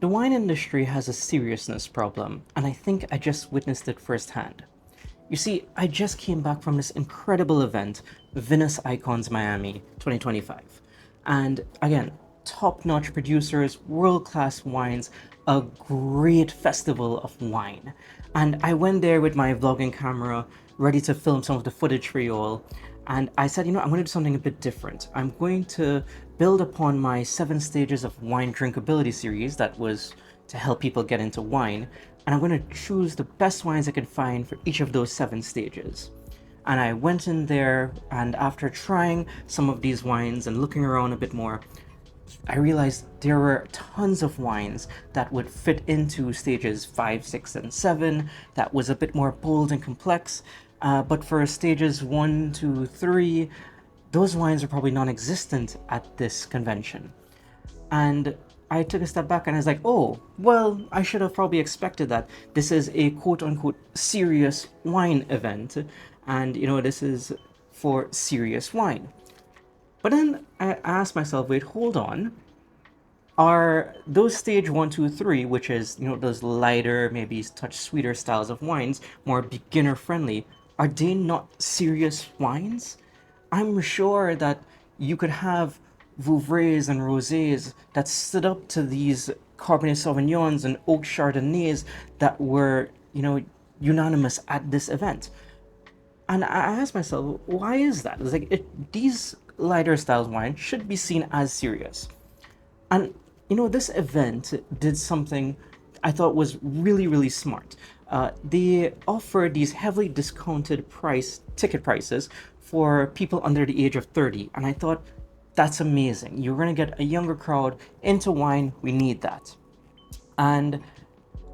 The wine industry has a seriousness problem, and I think I just witnessed it firsthand. You see, I just came back from this incredible event, Vinous Icons Miami 2025. And again, top-notch producers, world-class wines, a great festival of wine. And I went there with my vlogging camera, ready to film some of the footage for you all. And I said, I'm going to do something a bit different. I'm going to build upon my 7 stages of wine drinkability series that was to help people get into wine, and I'm going to choose the best wines I can find for each of those 7 stages. And I went in there, and after trying some of these wines and looking around a bit more, I realized there were tons of wines that would fit into stages 5, 6, and 7 that was a bit more bold and complex. But for stages 1, 2, 3, those wines are probably non-existent at this convention. And I took a step back and I was like, oh, well, I should have probably expected that. This is a quote-unquote serious wine event, and this is for serious wine. But then I asked myself, wait, hold on. Are those stage 1, 2, 3, which is, those lighter, maybe touch sweeter styles of wines, more beginner friendly, are they not serious wines? I'm sure that you could have Vouvrays and Rosés that stood up to these Cabernet Sauvignons and Oak Chardonnays that were, unanimous at this event. And I asked myself, why is that? It's like, these lighter styles wine should be seen as serious. And, this event did something I thought was really, really smart. They offered these heavily discounted ticket prices for people under the age of 30. And I thought, that's amazing. You're going to get a younger crowd into wine. We need that. And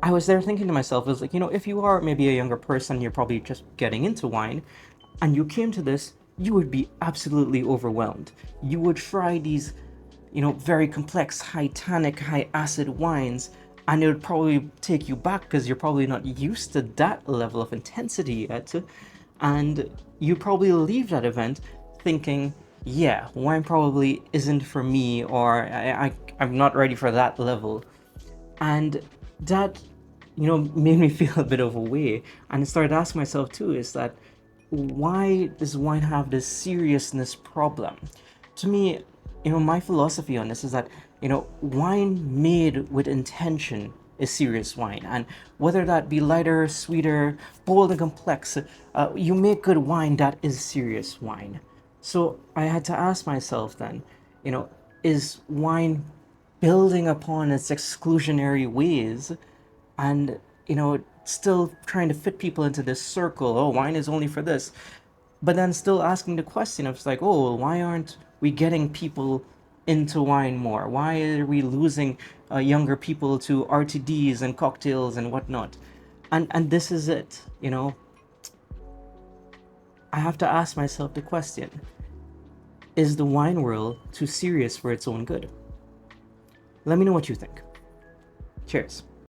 I was there thinking to myself, is like, if you are maybe a younger person, you're probably just getting into wine, and you came to this, you would be absolutely overwhelmed. You would try these, very complex, high tannic, high acid wines, and it would probably take you back because you're probably not used to that level of intensity yet. And you probably leave that event thinking, yeah, wine probably isn't for me, or I'm not ready for that level. And that, made me feel a bit of a way. And I started asking myself too, is that why does wine have this seriousness problem? To me, my philosophy on this is that, wine made with intention is serious wine. And whether that be lighter, sweeter, bold, and complex, you make good wine that is serious wine. So I had to ask myself then, is wine building upon its exclusionary ways and, still trying to fit people into this circle? Oh, wine is only for this. But then still asking the question of, it's like, oh, why aren't we getting people into wine more? Why are we losing younger people to RTDs and cocktails and whatnot? And this is it, I have to ask myself the question, is the wine world too serious for its own good? Let me know what you think. Cheers.